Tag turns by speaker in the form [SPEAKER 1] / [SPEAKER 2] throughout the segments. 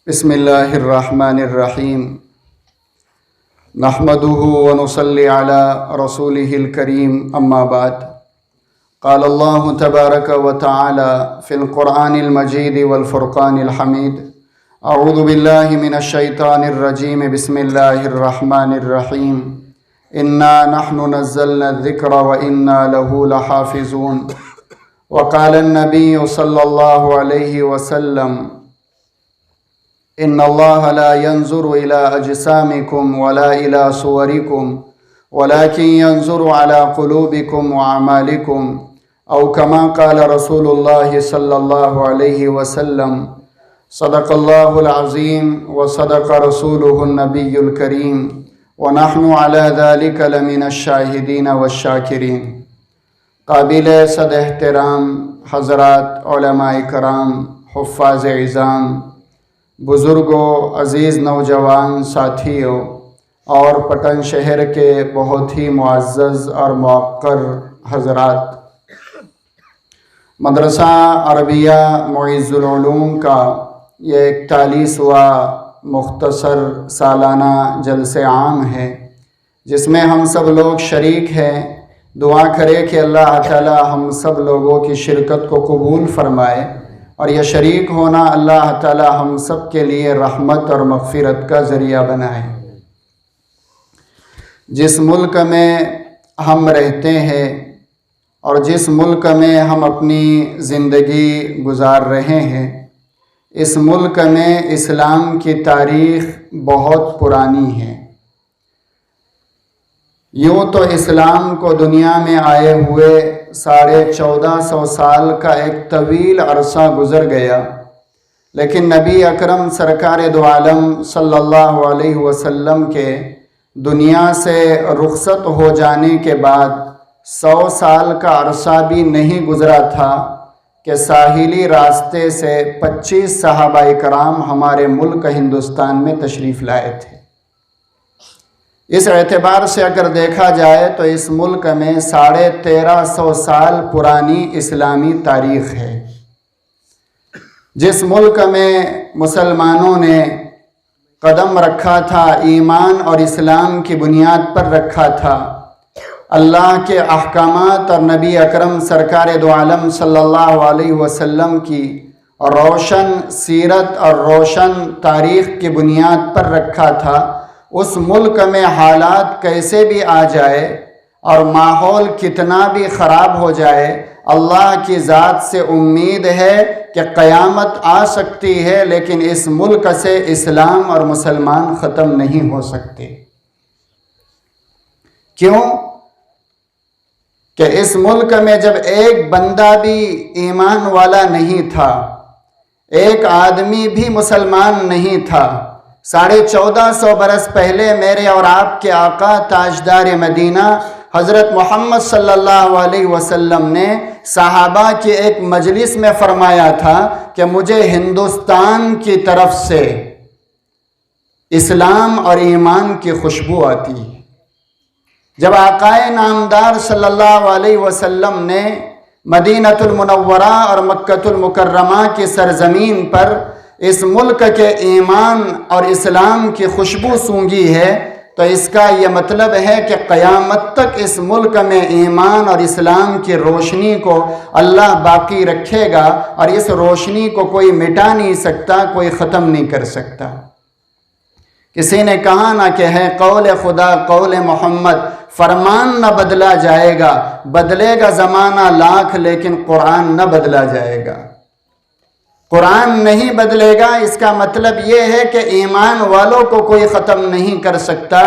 [SPEAKER 1] بسم اللہ الرحمن الرحیم نحمده ونصلی علی رسوله الکریم اما بعد قال اللہ تبارک وتعالی فی القرآن المجید والفرقان الحمید اعوذ باللہ من الشیطان الرجیم بسم اللہ الرحمن الرحیم انا نحن نزلنا الذکر وانا له لحافظون وقال النبی صلی اللہ علیہ وسلم ان اللہ لا ينظر الى اجسامکم ولا الى صورکم ولكن ينظر على قلوبکم واعمالکم او كما قال رسول اللہ صلی اللہ علیہ وسلم صدق اللہ العظیم وصدق رسولہ النبی الکریم ونحن على ذلك لمن الشاہدین والشاکرین۔ قابل صد احترام حضرات علماء کرام، حفاظ عظام، بزرگوں، عزیز نوجوان ساتھیوں اور پٹن شہر کے بہت ہی معزز اور موقر حضرات، مدرسہ عربیہ معز العلوم کا یہ 41واں مختصر سالانہ جلسہ عام ہے جس میں ہم سب لوگ شریک ہیں۔ دعا کرے کہ اللہ تعالی ہم سب لوگوں کی شرکت کو قبول فرمائے اور یہ شریک ہونا اللہ تعالی ہم سب کے لیے رحمت اور مغفرت کا ذریعہ بنائے۔ جس ملک میں ہم رہتے ہیں اور جس ملک میں ہم اپنی زندگی گزار رہے ہیں، اس ملک میں اسلام کی تاریخ بہت پرانی ہے۔ یوں تو اسلام کو دنیا میں آئے ہوئے 1450 سال کا ایک طویل عرصہ گزر گیا، لیکن نبی اکرم سرکار دو عالم صلی اللہ علیہ وسلم کے دنیا سے رخصت ہو جانے کے بعد 100 سال کا عرصہ بھی نہیں گزرا تھا کہ ساحلی راستے سے 25 صحابہ کرام ہمارے ملک ہندوستان میں تشریف لائے تھے۔ اس اعتبار سے اگر دیکھا جائے تو اس ملک میں 1350 سال پرانی اسلامی تاریخ ہے۔ جس ملک میں مسلمانوں نے قدم رکھا تھا، ایمان اور اسلام کی بنیاد پر رکھا تھا، اللہ کے احکامات اور نبی اکرم سرکار دو عالم صلی اللہ علیہ وسلم کی روشن سیرت اور روشن تاریخ کی بنیاد پر رکھا تھا، اس ملک میں حالات کیسے بھی آ جائے اور ماحول کتنا بھی خراب ہو جائے، اللہ کی ذات سے امید ہے کہ قیامت آ سکتی ہے لیکن اس ملک سے اسلام اور مسلمان ختم نہیں ہو سکتے۔ کیوں؟ کہ اس ملک میں جب ایک بندہ بھی ایمان والا نہیں تھا، ایک آدمی بھی مسلمان نہیں تھا، 1450 برس پہلے میرے اور آپ کے آقا تاجدار مدینہ حضرت محمد صلی اللہ علیہ وسلم نے صحابہ کی ایک مجلس میں فرمایا تھا کہ مجھے ہندوستان کی طرف سے اسلام اور ایمان کی خوشبو آتی ہے۔ جب آقا نامدار صلی اللہ علیہ وسلم نے مدینۃ المنورہ اور مکۃ المکرمہ کی سرزمین پر اس ملک کے ایمان اور اسلام کی خوشبو سونگھی ہے تو اس کا یہ مطلب ہے کہ قیامت تک اس ملک میں ایمان اور اسلام کی روشنی کو اللہ باقی رکھے گا اور اس روشنی کو کوئی مٹا نہیں سکتا، کوئی ختم نہیں کر سکتا۔ کسی نے کہا نہ کہ ہے قول خدا قول محمد، فرمان نہ بدلا جائے گا، بدلے گا زمانہ لاکھ لیکن قرآن نہ بدلا جائے گا۔ قرآن نہیں بدلے گا، اس کا مطلب یہ ہے کہ ایمان والوں کو کوئی ختم نہیں کر سکتا،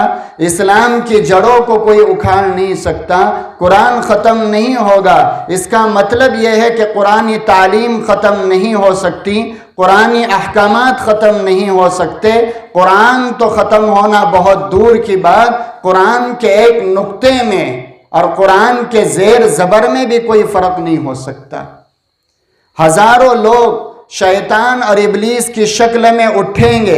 [SPEAKER 1] اسلام کی جڑوں کو کوئی اکھاڑ نہیں سکتا، قرآن ختم نہیں ہوگا۔ اس کا مطلب یہ ہے کہ قرآنی تعلیم ختم نہیں ہو سکتی، قرآنی احکامات ختم نہیں ہو سکتے۔ قرآن تو ختم ہونا بہت دور کی بات، قرآن کے ایک نقطے میں اور قرآن کے زیر زبر میں بھی کوئی فرق نہیں ہو سکتا۔ ہزاروں لوگ شیطان اور ابلیس کی شکل میں اٹھیں گے،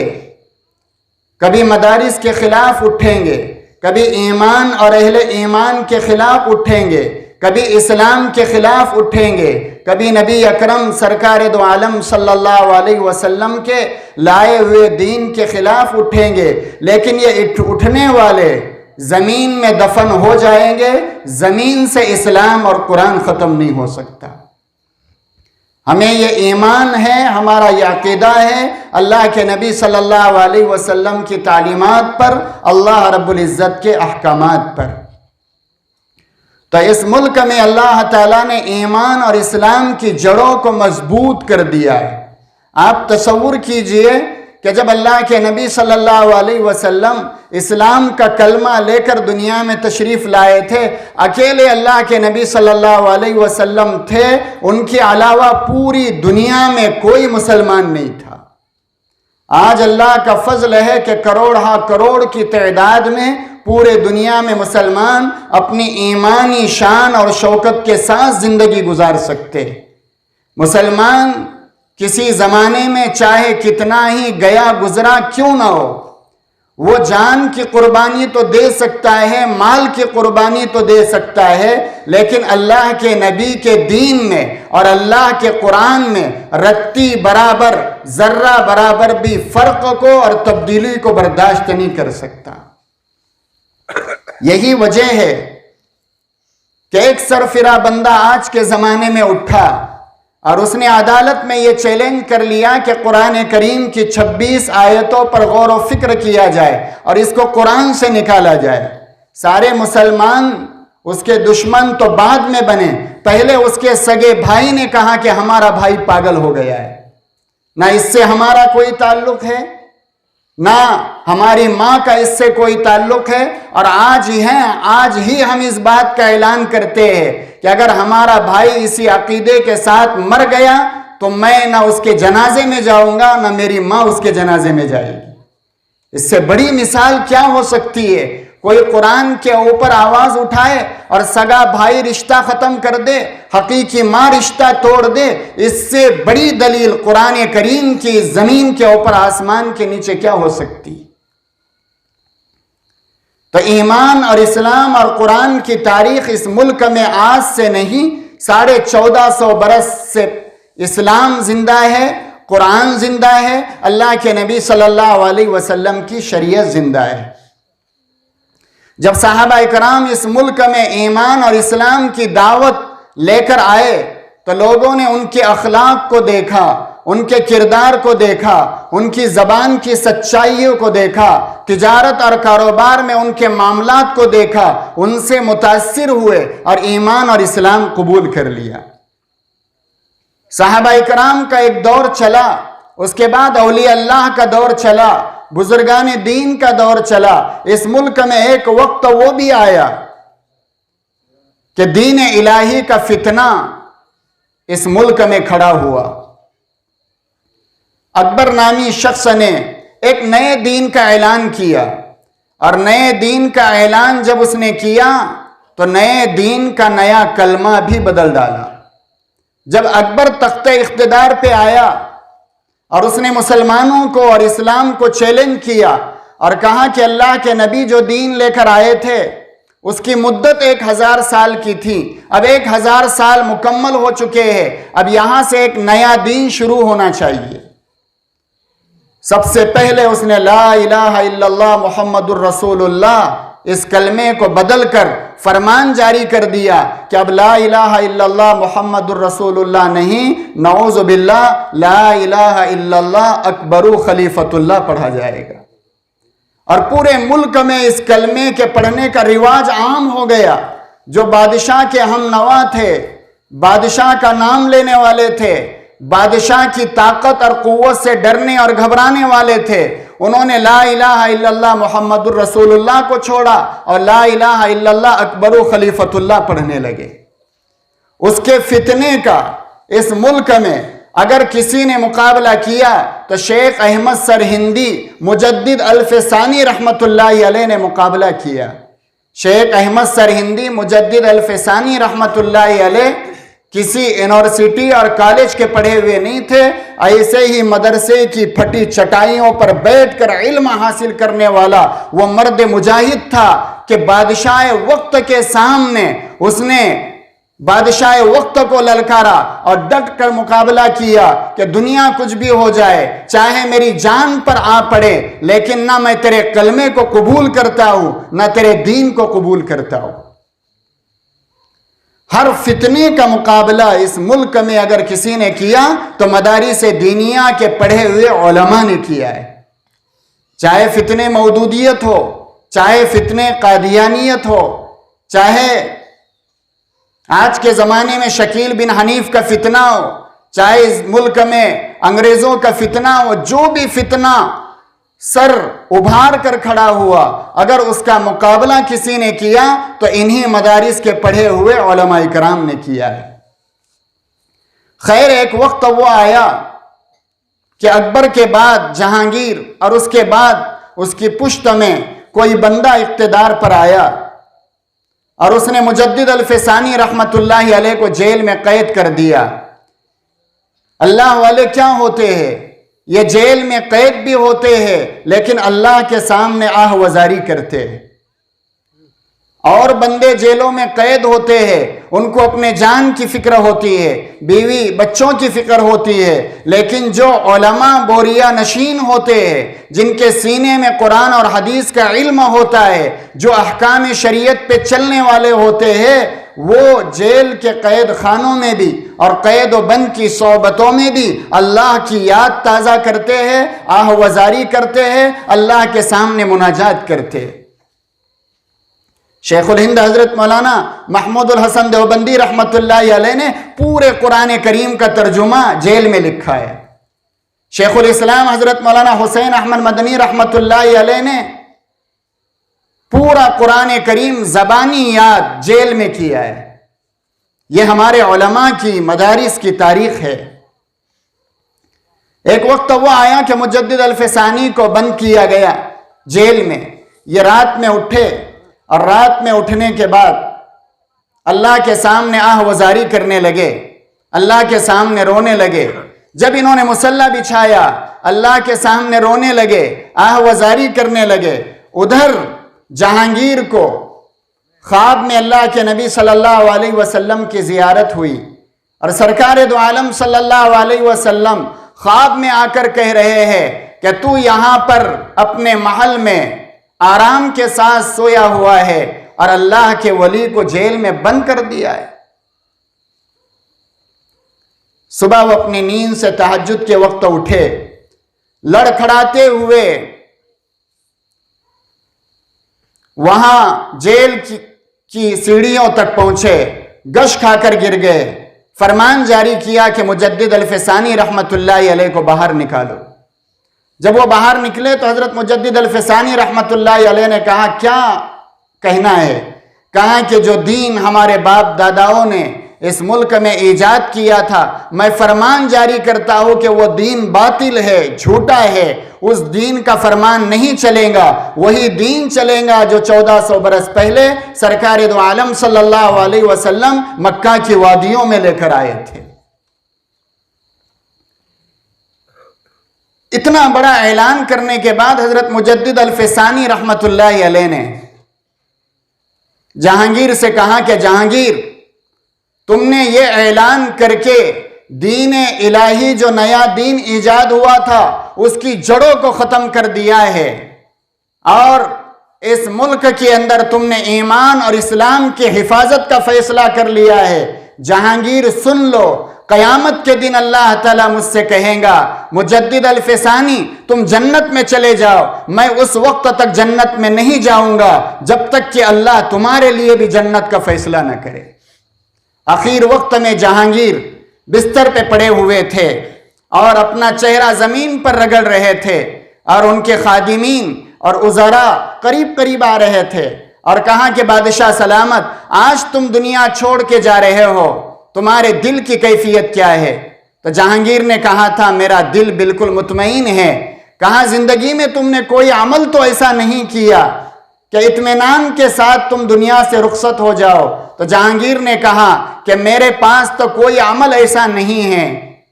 [SPEAKER 1] کبھی مدارس کے خلاف اٹھیں گے، کبھی ایمان اور اہل ایمان کے خلاف اٹھیں گے، کبھی اسلام کے خلاف اٹھیں گے، کبھی نبی اکرم سرکار دو عالم صلی اللہ علیہ وسلم کے لائے ہوئے دین کے خلاف اٹھیں گے، لیکن یہ اٹھنے والے زمین میں دفن ہو جائیں گے، زمین سے اسلام اور قرآن ختم نہیں ہو سکتا۔ ہمیں یہ ایمان ہے، ہمارا یہ عقیدہ ہے اللہ کے نبی صلی اللہ علیہ وسلم کی تعلیمات پر، اللہ رب العزت کے احکامات پر۔ تو اس ملک میں اللہ تعالیٰ نے ایمان اور اسلام کی جڑوں کو مضبوط کر دیا ہے۔ آپ تصور کیجئے کہ جب اللہ کے نبی صلی اللہ علیہ وسلم اسلام کا کلمہ لے کر دنیا میں تشریف لائے تھے، اکیلے اللہ کے نبی صلی اللہ علیہ وسلم تھے، ان کے علاوہ پوری دنیا میں کوئی مسلمان نہیں تھا۔ آج اللہ کا فضل ہے کہ کروڑ کروڑ کی تعداد میں پورے دنیا میں مسلمان اپنی ایمانی شان اور شوکت کے ساتھ زندگی گزار سکتے۔ مسلمان کسی زمانے میں چاہے کتنا ہی گیا گزرا کیوں نہ ہو، وہ جان کی قربانی تو دے سکتا ہے، مال کی قربانی تو دے سکتا ہے، لیکن اللہ کے نبی کے دین میں اور اللہ کے قرآن میں رتی برابر، ذرہ برابر بھی فرق کو اور تبدیلی کو برداشت نہیں کر سکتا۔ یہی وجہ ہے کہ ایک سرفراہ بندہ آج کے زمانے میں اٹھا اور اس نے عدالت میں یہ چیلنج کر لیا کہ قرآن کریم کی 26 آیتوں پر غور و فکر کیا جائے اور اس کو قرآن سے نکالا جائے۔ سارے مسلمان اس کے دشمن تو بعد میں بنے، پہلے اس کے سگے بھائی نے کہا کہ ہمارا بھائی پاگل ہو گیا ہے، نہ اس سے ہمارا کوئی تعلق ہے، نہ ہماری ماں کا اس سے کوئی تعلق ہے، اور آج ہی ہم اس بات کا اعلان کرتے ہیں کہ اگر ہمارا بھائی اسی عقیدے کے ساتھ مر گیا تو میں نہ اس کے جنازے میں جاؤں گا، نہ میری ماں اس کے جنازے میں جائے گی۔ اس سے بڑی مثال کیا ہو سکتی ہے؟ کوئی قرآن کے اوپر آواز اٹھائے اور سگا بھائی رشتہ ختم کر دے، حقیقی ماں رشتہ توڑ دے، اس سے بڑی دلیل قرآن کریم کی زمین کے اوپر آسمان کے نیچے کیا ہو سکتی؟ تو ایمان اور اسلام اور قرآن کی تاریخ اس ملک میں آج سے نہیں، 1450 برس سے اسلام زندہ ہے، قرآن زندہ ہے، اللہ کے نبی صلی اللہ علیہ وسلم کی شریعت زندہ ہے۔ جب صحابہ اکرام اس ملک میں ایمان اور اسلام کی دعوت لے کر آئے تو لوگوں نے ان کے اخلاق کو دیکھا، ان کے کردار کو دیکھا، ان کی زبان کی سچائیوں کو دیکھا، تجارت اور کاروبار میں ان کے معاملات کو دیکھا، ان سے متاثر ہوئے اور ایمان اور اسلام قبول کر لیا۔ صحابہ اکرام کا ایک دور چلا، اس کے بعد اولیاء اللہ کا دور چلا، بزرگان دین کا دور چلا۔ اس ملک میں ایک وقت وہ بھی آیا کہ دین الہی کا فتنہ اس ملک میں کھڑا ہوا۔ اکبر نامی شخص نے ایک نئے دین کا اعلان کیا، اور نئے دین کا اعلان جب اس نے کیا تو نئے دین کا نیا کلمہ بھی بدل ڈالا۔ جب اکبر تخت اقتدار پہ آیا اور اس نے مسلمانوں کو اور اسلام کو چیلنج کیا اور کہا کہ اللہ کے نبی جو دین لے کر آئے تھے اس کی مدت 1000 سال کی تھی، اب 1000 سال مکمل ہو چکے ہیں، اب یہاں سے ایک نیا دین شروع ہونا چاہیے۔ سب سے پہلے اس نے لا الہ الا اللہ محمد الرسول اللہ اس کلمے کو بدل کر فرمان جاری کر دیا کہ اب لا الہ الا اللہ محمد الرسول اللہ نہیں، نعوذ باللہ لا الہ الا اللہ اکبر خلیفۃ اللہ پڑھا جائے گا۔ اور پورے ملک میں اس کلمے کے پڑھنے کا رواج عام ہو گیا۔ جو بادشاہ کے ہم نوا تھے، بادشاہ کا نام لینے والے تھے، بادشاہ کی طاقت اور قوت سے ڈرنے اور گھبرانے والے تھے، انہوں نے لا الہ الا اللہ محمد الرسول اللہ کو چھوڑا اور لا الہ الا اللہ اکبر خلیفۃ اللہ پڑھنے لگے۔ اس کے فتنے کا اس ملک میں اگر کسی نے مقابلہ کیا تو شیخ احمد سرہندی مجدد الف ثانی رحمت اللہ علیہ نے مقابلہ کیا۔ شیخ احمد سرہندی مجدد الف ثانی رحمت اللہ علیہ کسی یونیورسٹی اور کالج کے پڑھے ہوئے نہیں تھے، ایسے ہی مدرسے کی پھٹی چٹائیوں پر بیٹھ کر علم حاصل کرنے والا وہ مرد مجاہد تھا کہ بادشاہ وقت کے سامنے اس نے بادشاہ وقت کو للکارا اور ڈٹ کر مقابلہ کیا کہ دنیا کچھ بھی ہو جائے، چاہے میری جان پر آ پڑے، لیکن نہ میں تیرے کلمے کو قبول کرتا ہوں نہ تیرے دین کو قبول کرتا ہوں۔ ہر فتنے کا مقابلہ اس ملک میں اگر کسی نے کیا تو مدارس دینیہ کے پڑھے ہوئے علماء نے کیا ہے، چاہے فتنے مودودیت ہو، چاہے فتنے قادیانیت ہو، چاہے آج کے زمانے میں شکیل بن حنیف کا فتنہ ہو، چاہے اس ملک میں انگریزوں کا فتنہ ہو، جو بھی فتنہ سر ابھار کر کھڑا ہوا، اگر اس کا مقابلہ کسی نے کیا تو انہی مدارس کے پڑھے ہوئے علماء کرام نے کیا ہے۔ خیر، ایک وقت وہ آیا کہ اکبر کے بعد جہانگیر اور اس کے بعد اس کی پشت میں کوئی بندہ اقتدار پر آیا اور اس نے مجدد الفسانی رحمت اللہ علیہ کو جیل میں قید کر دیا۔ اللہ والے کیا ہوتے ہیں، یہ جیل میں قید بھی ہوتے ہیں لیکن اللہ کے سامنے آہ وزاری کرتے ہیں۔ اور بندے جیلوں میں قید ہوتے ہیں، ان کو اپنے جان کی فکر ہوتی ہے، بیوی بچوں کی فکر ہوتی ہے، لیکن جو علماء بوریا نشین ہوتے ہیں، جن کے سینے میں قرآن اور حدیث کا علم ہوتا ہے، جو احکام شریعت پہ چلنے والے ہوتے ہیں، وہ جیل کے قید خانوں میں بھی اور قید و بند کی صحبتوں میں بھی اللہ کی یاد تازہ کرتے ہیں، آہ وزاری کرتے ہیں، اللہ کے سامنے مناجات کرتے ہیں۔ شیخ الہند حضرت مولانا محمود الحسن دیوبندی رحمت اللہ علیہ نے پورے قرآن کریم کا ترجمہ جیل میں لکھا ہے۔ شیخ الاسلام حضرت مولانا حسین احمد مدنی رحمت اللہ علیہ نے پورا قرآن کریم زبانی یاد جیل میں کیا ہے۔ یہ ہمارے علماء کی مدارس کی تاریخ ہے۔ ایک وقت وہ آیا کہ مجدد الفسانی کو بند کیا گیا جیل میں۔ یہ رات میں اٹھے اور رات میں اٹھنے کے بعد اللہ کے سامنے آہ وزاری کرنے لگے، اللہ کے سامنے رونے لگے۔ جب انہوں نے مصلی بچھایا، اللہ کے سامنے رونے لگے، آہ وزاری کرنے لگے۔ ادھر جہانگیر کو خواب میں اللہ کے نبی صلی اللہ علیہ وسلم کی زیارت ہوئی اور سرکار دو عالم صلی اللہ علیہ وسلم خواب میں آ کر کہہ رہے ہیں کہ تو یہاں پر اپنے محل میں آرام کے ساتھ سویا ہوا ہے اور اللہ کے ولی کو جیل میں بند کر دیا ہے۔ صبح وہ اپنی نیند سے تہجد کے وقت اٹھے، لڑکھڑاتے ہوئے وہاں جیل کی سیڑھیوں تک پہنچے، گش کھا کر گر گئے، فرمان جاری کیا کہ مجدد الفسانی رحمت اللہ علیہ کو باہر نکالو۔ جب وہ باہر نکلے تو حضرت مجدد الفسانی رحمت اللہ علیہ نے کہا کیا کہنا ہے؟ کہا کہ جو دین ہمارے باپ داداؤں نے اس ملک میں ایجاد کیا تھا، میں فرمان جاری کرتا ہوں کہ وہ دین باطل ہے، جھوٹا ہے، اس دین کا فرمان نہیں چلے گا۔ وہی دین چلے گا جو 1400 برس پہلے سرکار دو عالم صلی اللہ علیہ وسلم مکہ کی وادیوں میں لے کر آئے تھے۔ اتنا بڑا اعلان کرنے کے بعد حضرت مجدد الفسانی رحمت اللہ علیہ نے جہانگیر سے کہا کہ جہانگیر، تم نے یہ اعلان کر کے دین الہی جو نیا دین ایجاد ہوا تھا اس کی جڑوں کو ختم کر دیا ہے، اور اس ملک کے اندر تم نے ایمان اور اسلام کی حفاظت کا فیصلہ کر لیا ہے۔ جہانگیر سن لو، قیامت کے دن اللہ تعالیٰ مجھ سے کہیں گا مجدد الفسانی تم جنت میں چلے جاؤ، میں اس وقت تک جنت میں نہیں جاؤں گا جب تک کہ اللہ تمہارے لیے بھی جنت کا فیصلہ نہ کرے۔ آخر وقت میں جہانگیر بستر پہ پڑے ہوئے تھے اور اپنا چہرہ زمین پر رگڑ رہے تھے، اور ان کے خادمین اور وزراء قریب قریب آ رہے تھے اور کہا کہ بادشاہ سلامت، آج تم دنیا چھوڑ کے جا رہے ہو، تمہارے دل کی کیفیت کیا ہے؟ تو جہانگیر نے کہا تھا میرا دل بالکل مطمئن ہے۔ کہا زندگی میں تم نے کوئی عمل تو ایسا نہیں کیا کہ اطمینان کے ساتھ تم دنیا سے رخصت ہو جاؤ؟ تو جہانگیر نے کہا کہ میرے پاس تو کوئی عمل ایسا نہیں ہے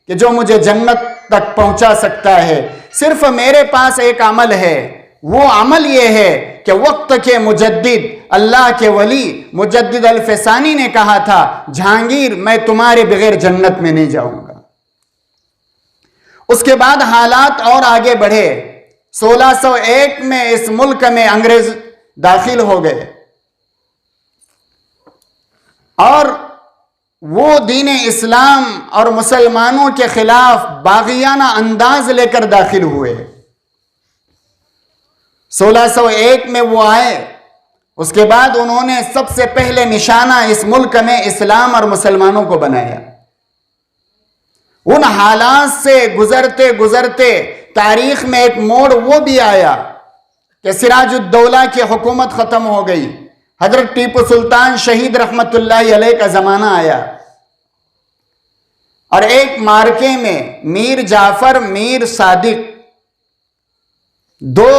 [SPEAKER 1] کہ جو مجھے جنت تک پہنچا سکتا ہے، صرف میرے پاس ایک عمل ہے، وہ عمل یہ ہے کہ وقت کے مجدد اللہ کے ولی مجدد الفسانی نے کہا تھا، جہانگیر میں تمہارے بغیر جنت میں نہیں جاؤں گا۔ اس کے بعد حالات اور آگے بڑھے۔ 1601 میں اس ملک میں انگریز داخل ہو گئے اور وہ دین اسلام اور مسلمانوں کے خلاف باغیانہ انداز لے کر داخل ہوئے۔ 1601 میں وہ آئے، اس کے بعد انہوں نے سب سے پہلے نشانہ اس ملک میں اسلام اور مسلمانوں کو بنایا۔ ان حالات سے گزرتے گزرتے تاریخ میں ایک موڑ وہ بھی آیا کہ سراج الدولہ کی حکومت ختم ہو گئی، حضرت ٹیپو سلطان شہید رحمت اللہ علیہ کا زمانہ آیا، اور ایک مارکے میں میر جعفر میر صادق، دو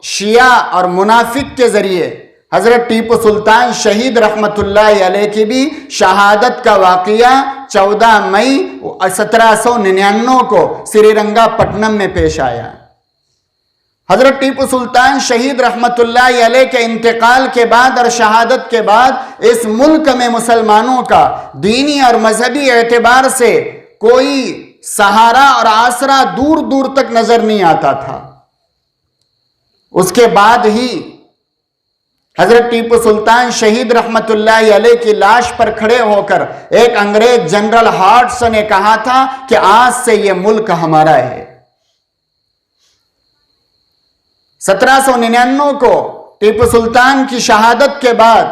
[SPEAKER 1] شیعہ اور منافق کے ذریعے حضرت ٹیپو سلطان شہید رحمت اللہ علیہ کی بھی شہادت کا واقعہ 14 مئی 1799 کو سری رنگا پٹنم میں پیش آیا۔ حضرت ٹیپو سلطان شہید رحمت اللہ علیہ کے انتقال کے بعد اور شہادت کے بعد اس ملک میں مسلمانوں کا دینی اور مذہبی اعتبار سے کوئی سہارا اور آسرا دور دور تک نظر نہیں آتا تھا۔ اس کے بعد ہی حضرت ٹیپو سلطان شہید رحمت اللہ علیہ کی لاش پر کھڑے ہو کر ایک انگریز جنرل ہارٹس نے کہا تھا کہ آج سے یہ ملک ہمارا ہے۔ 1799 کو ٹیپو سلطان کی شہادت کے بعد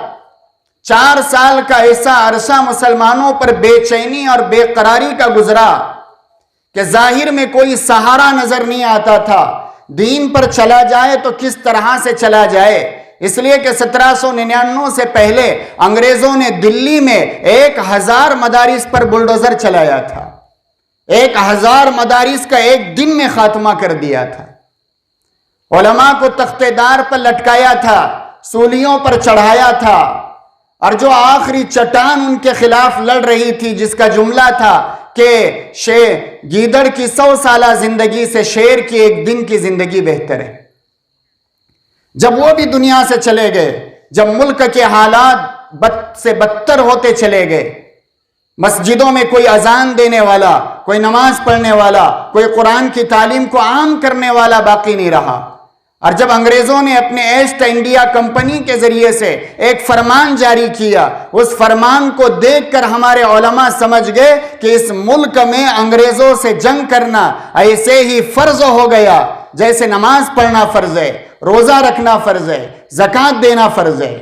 [SPEAKER 1] 4 سال کا ایسا عرصہ مسلمانوں پر بے چینی اور بے قراری کا گزرا کہ ظاہر میں کوئی سہارا نظر نہیں آتا تھا، دین پر چلا جائے تو کس طرح سے چلا جائے، اس لیے کہ 1799 سے پہلے انگریزوں نے دلی میں 1000 مدارس پر بلڈوزر چلایا تھا، 1000 مدارس کا ایک دن میں خاتمہ کر دیا تھا، علماء کو تختے دار پر لٹکایا تھا، سولیوں پر چڑھایا تھا، اور جو آخری چٹان ان کے خلاف لڑ رہی تھی جس کا جملہ تھا کہ گیدڑ کی 100 سالہ زندگی سے شیر کی ایک دن کی زندگی بہتر ہے، جب وہ بھی دنیا سے چلے گئے، جب ملک کے حالات بد سے بدتر ہوتے چلے گئے، مسجدوں میں کوئی اذان دینے والا، کوئی نماز پڑھنے والا، کوئی قرآن کی تعلیم کو عام کرنے والا باقی نہیں رہا، اور جب انگریزوں نے اپنے ایسٹ انڈیا کمپنی کے ذریعے سے ایک فرمان جاری کیا، اس فرمان کو دیکھ کر ہمارے علماء سمجھ گئے کہ اس ملک میں انگریزوں سے جنگ کرنا ایسے ہی فرض ہو گیا جیسے نماز پڑھنا فرض ہے، روزہ رکھنا فرض ہے، زکوٰۃ دینا فرض ہے۔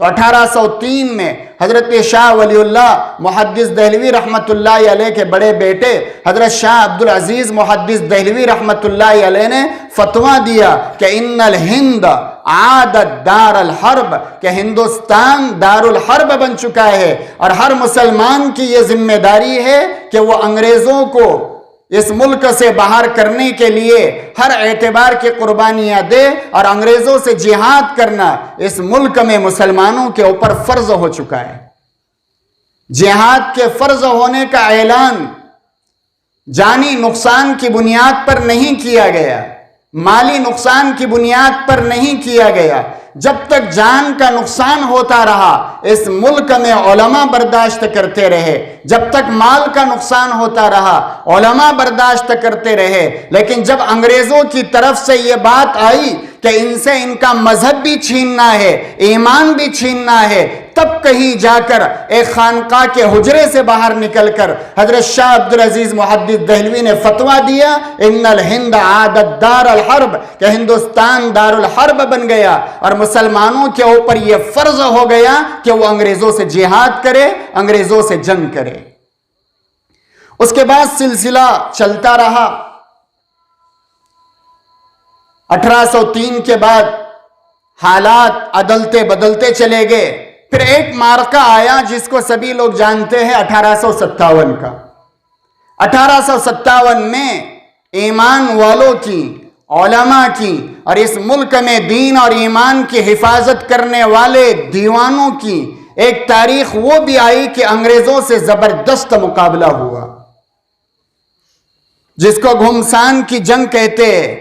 [SPEAKER 1] تو 1803 میں حضرت شاہ ولی اللہ محدث دہلوی رحمت اللہ علیہ کے بڑے بیٹے حضرت شاہ عبدالعزیز محدث دہلوی رحمت اللہ علیہ نے فتویٰ دیا کہ ان الہند عادت دار الحرب، کہ ہندوستان دار الحرب بن چکا ہے، اور ہر مسلمان کی یہ ذمہ داری ہے کہ وہ انگریزوں کو اس ملک سے باہر کرنے کے لیے ہر اعتبار کی قربانیاں دے، اور انگریزوں سے جہاد کرنا اس ملک میں مسلمانوں کے اوپر فرض ہو چکا ہے۔ جہاد کے فرض ہونے کا اعلان جانی نقصان کی بنیاد پر نہیں کیا گیا، مالی نقصان کی بنیاد پر نہیں کیا گیا۔ جب تک جان کا نقصان ہوتا رہا اس ملک میں علماء برداشت کرتے رہے، جب تک مال کا نقصان ہوتا رہا علماء برداشت کرتے رہے، لیکن جب انگریزوں کی طرف سے یہ بات آئی کہ ان سے ان کا مذہب بھی چھیننا ہے، ایمان بھی چھیننا ہے، تب کہیں جا کر ایک خانقاہ کے حجرے سے باہر نکل کر حضرت شاہ عبدالعزیز محدث دہلوی نے فتویٰ دیا ان الہند عادت دار الحرب، کہ ہندوستان دار الحرب بن گیا، اور مسلمانوں کے اوپر یہ فرض ہو گیا کہ وہ انگریزوں سے جہاد کرے، انگریزوں سے جنگ کرے۔ اس کے بعد سلسلہ چلتا رہا۔ 1803 کے بعد حالات عدلتے بدلتے چلے گئے، پھر ایک مارکہ آیا جس کو سبھی لوگ جانتے ہیں 1857 کا۔ 1857 میں ایمان والوں کی، علماء کی، اور اس ملک میں دین اور ایمان کی حفاظت کرنے والے دیوانوں کی ایک تاریخ وہ بھی آئی کہ انگریزوں سے زبردست مقابلہ ہوا، جس کو گھمسان کی جنگ کہتے ہیں۔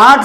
[SPEAKER 1] 8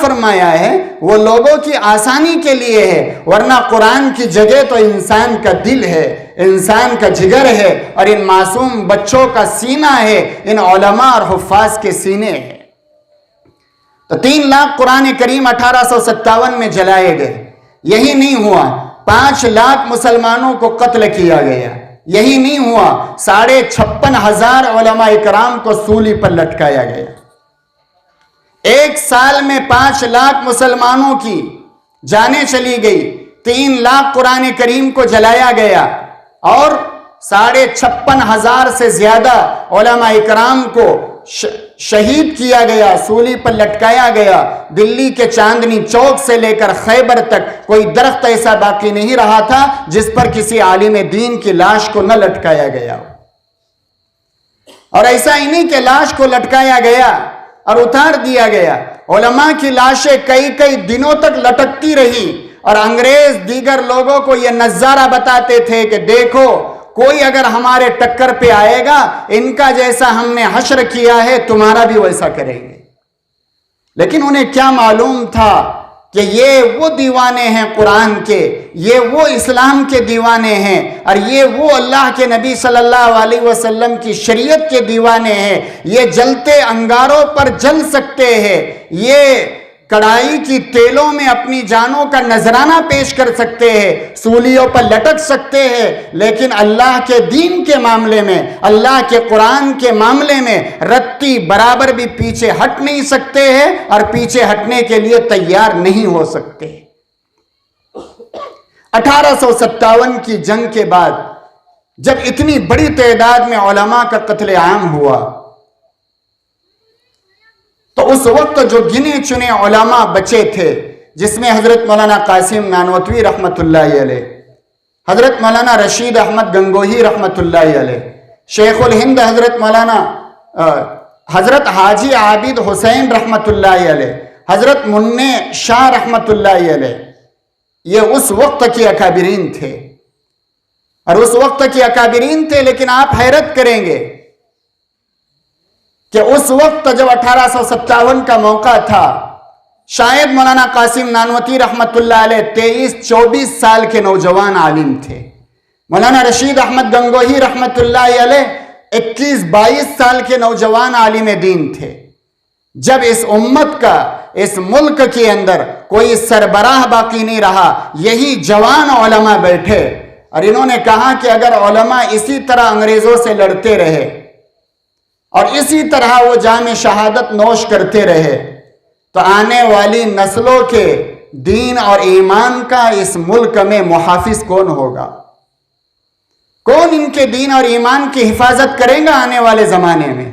[SPEAKER 1] فرمایا ہے وہ لوگوں کی آسانی کے لیے ہے، ورنہ قرآن کی جگہ تو انسان کا دل ہے، انسان کا جگر ہے، اور ان معصوم بچوں کا سینہ ہے، ان علماء اور حفاظ کے سینے ہیں۔ تو 3 لاکھ قرآن کریم 1857 میں جلائے گئے۔ یہی نہیں ہوا، 5 لاکھ مسلمانوں کو قتل کیا گیا۔ یہی نہیں ہوا، 56,500 علماء اکرام کو سولی پر لٹکایا گیا۔ 1 سال میں 5 لاکھ مسلمانوں کی جانیں چلی گئی، 3 لاکھ قرآن کریم کو جلایا گیا، اور 56,500 سے زیادہ علماء اکرام کو شہید کیا گیا، سولی پر لٹکایا گیا۔ دلی کے چاندنی چوک سے لے کر خیبر تک کوئی درخت ایسا باقی نہیں رہا تھا جس پر کسی عالم دین کی لاش کو نہ لٹکایا گیا۔ اور ایسا ہی نہیں کہ لاش کو لٹکایا گیا اور اتار دیا گیا، علماء کی لاشیں کئی دنوں تک لٹکتی رہی، اور انگریز دیگر لوگوں کو یہ نظارہ بتاتے تھے کہ دیکھو، کوئی اگر ہمارے ٹکر پہ آئے گا، ان کا جیسا ہم نے حشر کیا ہے تمہارا بھی ویسا کریں گے۔ لیکن انہیں کیا معلوم تھا کہ یہ وہ دیوانے ہیں قرآن کے، یہ وہ اسلام کے دیوانے ہیں، اور یہ وہ اللہ کے نبی صلی اللہ علیہ وسلم کی شریعت کے دیوانے ہیں۔ یہ جلتے انگاروں پر جل سکتے ہیں، یہ کڑائی کی تیلوں میں اپنی جانوں کا نذرانہ پیش کر سکتے ہیں، سولیوں پر لٹک سکتے ہیں، لیکن اللہ کے دین کے معاملے میں، اللہ کے قرآن کے معاملے میں رتی برابر بھی پیچھے ہٹ نہیں سکتے ہیں، اور پیچھے ہٹنے کے لیے تیار نہیں ہو سکتے۔ 1857 کی جنگ کے بعد جب اتنی بڑی تعداد میں علماء کا قتل عام ہوا، تو اس وقت جو گنے چنے علماء بچے تھے، جس میں حضرت مولانا قاسم نانوتوی رحمت اللہ علیہ، حضرت مولانا رشید احمد گنگوہی رحمت اللہ علیہ، شیخ الہند حضرت مولانا حضرت حاجی عابد حسین رحمت اللہ علیہ، حضرت منع شاہ رحمت اللہ علیہ، یہ اس وقت کے اکابرین تھے، اور اس وقت کے اکابرین تھے۔ لیکن آپ حیرت کریں گے کہ اس وقت جب 1857 کا موقع تھا، شاید مولانا قاسم نانوتوی رحمت اللہ علیہ 23-24 سال کے نوجوان عالم تھے، مولانا رشید احمد گنگوہی رحمت اللہ علیہ 21-22 سال کے نوجوان عالم دین تھے۔ جب اس امت کا، اس ملک کے اندر کوئی سربراہ باقی نہیں رہا، یہی جوان علماء بیٹھے، اور انہوں نے کہا کہ اگر علماء اسی طرح انگریزوں سے لڑتے رہے اور اسی طرح وہ جام شہادت نوش کرتے رہے، تو آنے والی نسلوں کے دین اور ایمان کا اس ملک میں محافظ کون ہوگا؟ کون ان کے دین اور ایمان کی حفاظت کرے گا آنے والے زمانے میں؟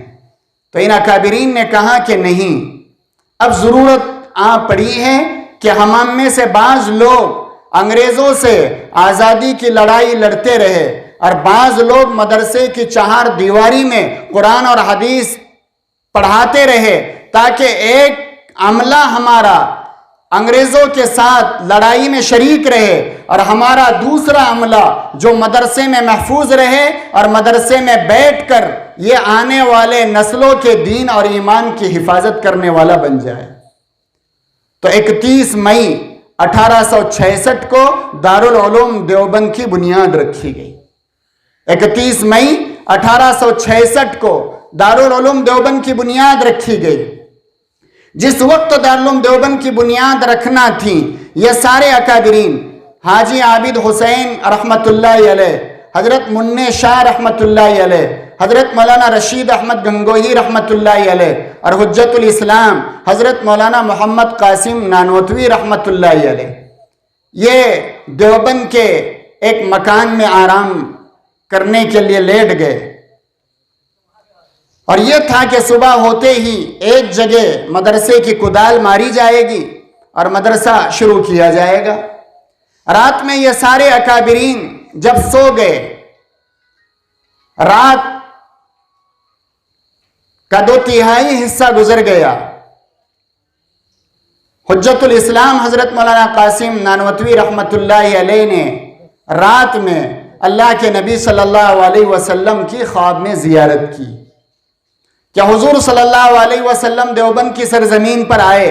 [SPEAKER 1] تو ان اکابرین نے کہا کہ نہیں، اب ضرورت آ پڑی ہے کہ ہم میں سے بعض لوگ انگریزوں سے آزادی کی لڑائی لڑتے رہے، اور بعض لوگ مدرسے کی چہار دیواری میں قرآن اور حدیث پڑھاتے رہے، تاکہ ایک عملہ ہمارا انگریزوں کے ساتھ لڑائی میں شریک رہے، اور ہمارا دوسرا عملہ جو مدرسے میں محفوظ رہے، اور مدرسے میں بیٹھ کر یہ آنے والے نسلوں کے دین اور ایمان کی حفاظت کرنے والا بن جائے۔ تو 31 مئی 1866 کو دارالعلوم دیوبند کی بنیاد رکھی گئی۔ 31 مئی 1866 کو دارالعلوم دیوبند کی بنیاد رکھی گئی۔ جس وقت دارالعلوم دیوبند کی بنیاد رکھنا تھی، یہ سارے اکابرین، حاجی عابد حسین رحمت اللہ علیہ، حضرت منع شاہ رحمت اللہ علیہ، حضرت مولانا رشید احمد گنگوہی رحمت اللہ علیہ، اور حجت الاسلام حضرت مولانا محمد قاسم نانوتوی رحمت اللہ علیہ، یہ دیوبند کے ایک مکان میں آرام کرنے کے لیے لیٹ گئے، اور یہ تھا کہ صبح ہوتے ہی ایک جگہ مدرسے کی کدال ماری جائے گی اور مدرسہ شروع کیا جائے گا۔ رات میں یہ سارے اکابرین جب سو گئے، رات کا 2/3 حصہ گزر گیا، حجت الاسلام حضرت مولانا قاسم نانوتوی رحمت اللہ علیہ نے رات میں اللہ کے نبی صلی اللہ علیہ وسلم کی خواب میں زیارت کی کہ حضور صلی اللہ علیہ وسلم دیوبند کی سرزمین پر آئے،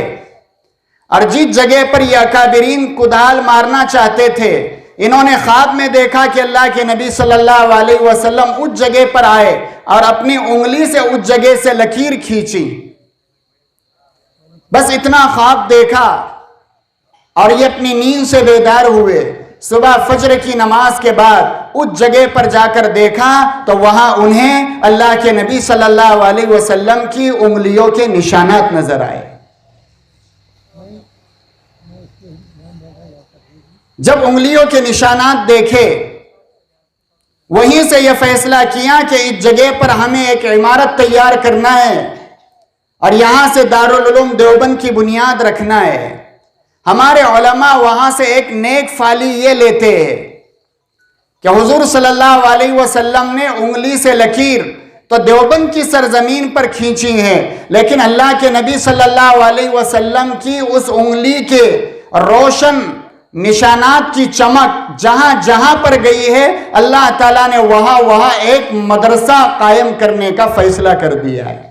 [SPEAKER 1] اور جس جگہ پر یہ اکابرین کدال مارنا چاہتے تھے، انہوں نے خواب میں دیکھا کہ اللہ کے نبی صلی اللہ علیہ وسلم اس جگہ پر آئے اور اپنی انگلی سے اس جگہ سے لکیر کھینچی۔ بس اتنا خواب دیکھا اور یہ اپنی نیند سے بیدار ہوئے۔ صبح فجر کی نماز کے بعد اس جگہ پر جا کر دیکھا تو وہاں انہیں اللہ کے نبی صلی اللہ علیہ وسلم کی انگلیوں کے نشانات نظر آئے۔ جب انگلیوں کے نشانات دیکھے، وہیں سے یہ فیصلہ کیا کہ اس جگہ پر ہمیں ایک عمارت تیار کرنا ہے اور یہاں سے دارالعلوم دیوبند کی بنیاد رکھنا ہے۔ ہمارے علماء وہاں سے ایک نیک فالی یہ لیتے ہیں کہ حضور صلی اللہ علیہ وسلم نے انگلی سے لکیر تو دیوبند کی سرزمین پر کھینچی ہے، لیکن اللہ کے نبی صلی اللہ علیہ وسلم کی اس انگلی کے روشن نشانات کی چمک جہاں جہاں پر گئی ہے، اللہ تعالیٰ نے وہاں ایک مدرسہ قائم کرنے کا فیصلہ کر دیا ہے۔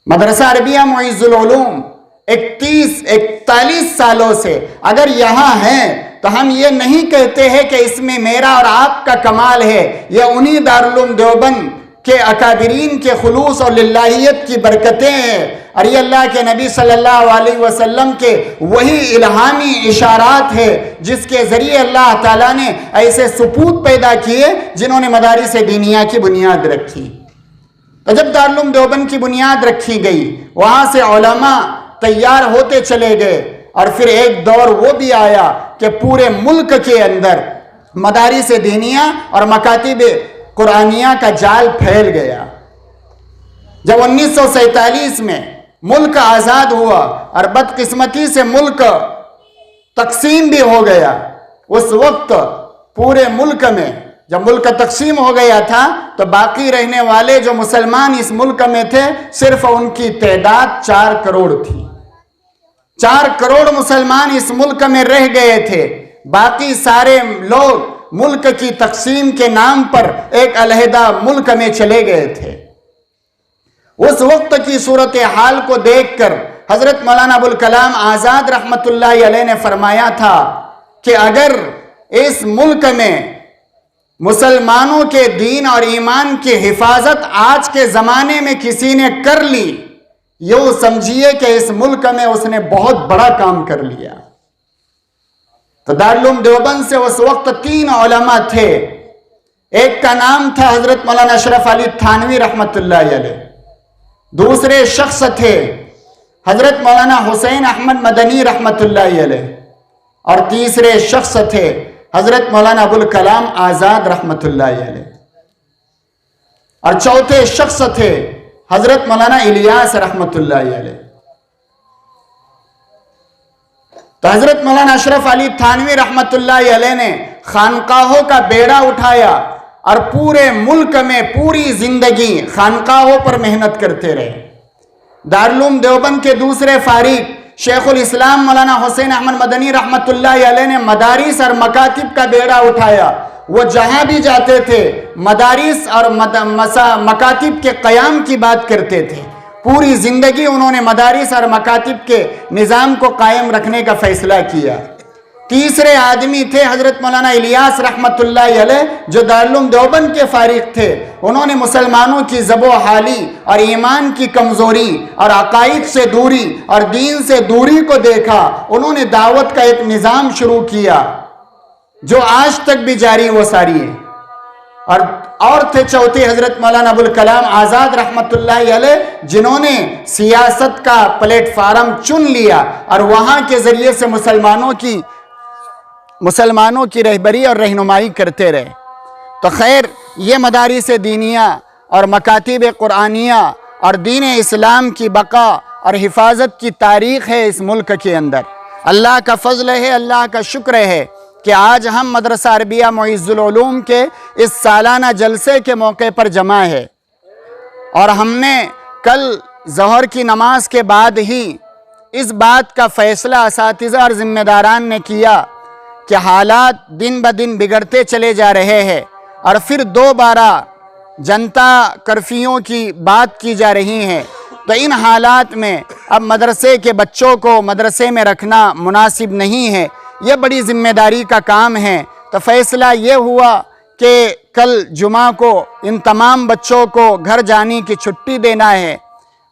[SPEAKER 1] مدرسہ عربیہ معز العلوم 41 سالوں سے اگر یہاں ہیں تو ہم یہ نہیں کہتے ہیں کہ اس میں میرا اور آپ کا کمال ہے، یہ انہی دارالعلوم دیوبند کے اکابرین کے خلوص اور للہیت کی برکتیں ہیں، اور یہ اللہ کے نبی صلی اللہ علیہ وسلم کے وہی الہامی اشارات ہے جس کے ذریعے اللہ تعالیٰ نے ایسے سپوت پیدا کیے جنہوں نے مدارس دینیہ کی بنیاد رکھی۔ تو جب دارالعلوم دیوبند کی بنیاد رکھی گئی، وہاں سے علماء تیار ہوتے چلے گئے، اور پھر ایک دور وہ بھی آیا کہ پورے ملک کے اندر مدارس دینیہ اور مکاتب قرآنیہ کا جال پھیل گیا۔ جب 1947 میں ملک آزاد ہوا اور بدقسمتی سے ملک تقسیم بھی ہو گیا، اس وقت پورے ملک میں جب ملک تقسیم ہو گیا تھا تو باقی رہنے والے جو مسلمان اس ملک میں تھے صرف ان کی تعداد 4 کروڑ تھی۔ 4 کروڑ مسلمان اس ملک میں رہ گئے تھے، باقی سارے لوگ ملک کی تقسیم کے نام پر ایک علیحدہ ملک میں چلے گئے تھے۔ اس وقت کی صورتحال کو دیکھ کر حضرت مولانا ابوالکلام آزاد رحمت اللہ علیہ نے فرمایا تھا کہ اگر اس ملک میں مسلمانوں کے دین اور ایمان کی حفاظت آج کے زمانے میں کسی نے کر لی، یوں سمجھیے کہ اس ملک میں اس نے بہت بڑا کام کر لیا۔ تو دارالعلوم دیوبند سے اس وقت 3 علماء تھے۔ ایک کا نام تھا حضرت مولانا اشرف علی تھانوی رحمت اللہ علیہ، دوسرے شخص تھے حضرت مولانا حسین احمد مدنی رحمت اللہ علیہ، اور تیسرے شخص تھے حضرت مولانا ابوالکلام آزاد رحمت اللہ علیہ، اور چوتھے شخص تھے حضرت مولانا الیاس رحمت اللہ علیہ۔ تو حضرت مولانا اشرف علی تھانوی رحمت اللہ علیہ نے خانقاہوں کا بیڑا اٹھایا اور پورے ملک میں پوری زندگی خانقاہوں پر محنت کرتے رہے۔ دارالعلوم دیوبند کے دوسرے فارغ شیخ الاسلام مولانا حسین احمد مدنی رحمت اللہ علیہ نے مدارس اور مکاتب کا بیڑا اٹھایا۔ وہ جہاں بھی جاتے تھے مدارس اور مکاتب کے قیام کی بات کرتے تھے۔ پوری زندگی انہوں نے مدارس اور مکاتب کے نظام کو قائم رکھنے کا فیصلہ کیا۔ تیسرے آدمی تھے حضرت مولانا الیاس رحمت اللہ علیہ، جو دارالعلوم دیوبند کے فارغ تھے۔ انہوں نے مسلمانوں کی ذب و حالی اور ایمان کی کمزوری اور عقائد سے دوری اور دین سے دوری کو دیکھا۔ انہوں نے دعوت کا ایک نظام شروع کیا جو آج تک بھی جاری و ساری ہے۔ اور تھے چوتھے حضرت مولانا ابوالکلام آزاد رحمت اللہ علیہ، جنہوں نے سیاست کا پلیٹ فارم چن لیا اور وہاں کے ذریعے سے مسلمانوں کی رہبری اور رہنمائی کرتے رہے۔ تو خیر، یہ مدارس دینیہ اور مکاتب قرآنیہ اور دین اسلام کی بقا اور حفاظت کی تاریخ ہے اس ملک کے اندر۔ اللہ کا فضل ہے، اللہ کا شکر ہے کہ آج ہم مدرسہ عربیہ معز العلوم کے اس سالانہ جلسے کے موقع پر جمع ہے، اور ہم نے کل ظہر کی نماز کے بعد ہی اس بات کا فیصلہ اساتذہ اور ذمہ داران نے کیا کہ حالات دن بدن بگڑتے چلے جا رہے ہیں، اور پھر دوبارہ جنتا کرفیوں کی بات کی جا رہی ہے۔ تو ان حالات میں اب مدرسے کے بچوں کو مدرسے میں رکھنا مناسب نہیں ہے، یہ بڑی ذمہ داری کا کام ہے۔ تو فیصلہ یہ ہوا کہ کل جمعہ کو ان تمام بچوں کو گھر جانے کی چھٹی دینا ہے،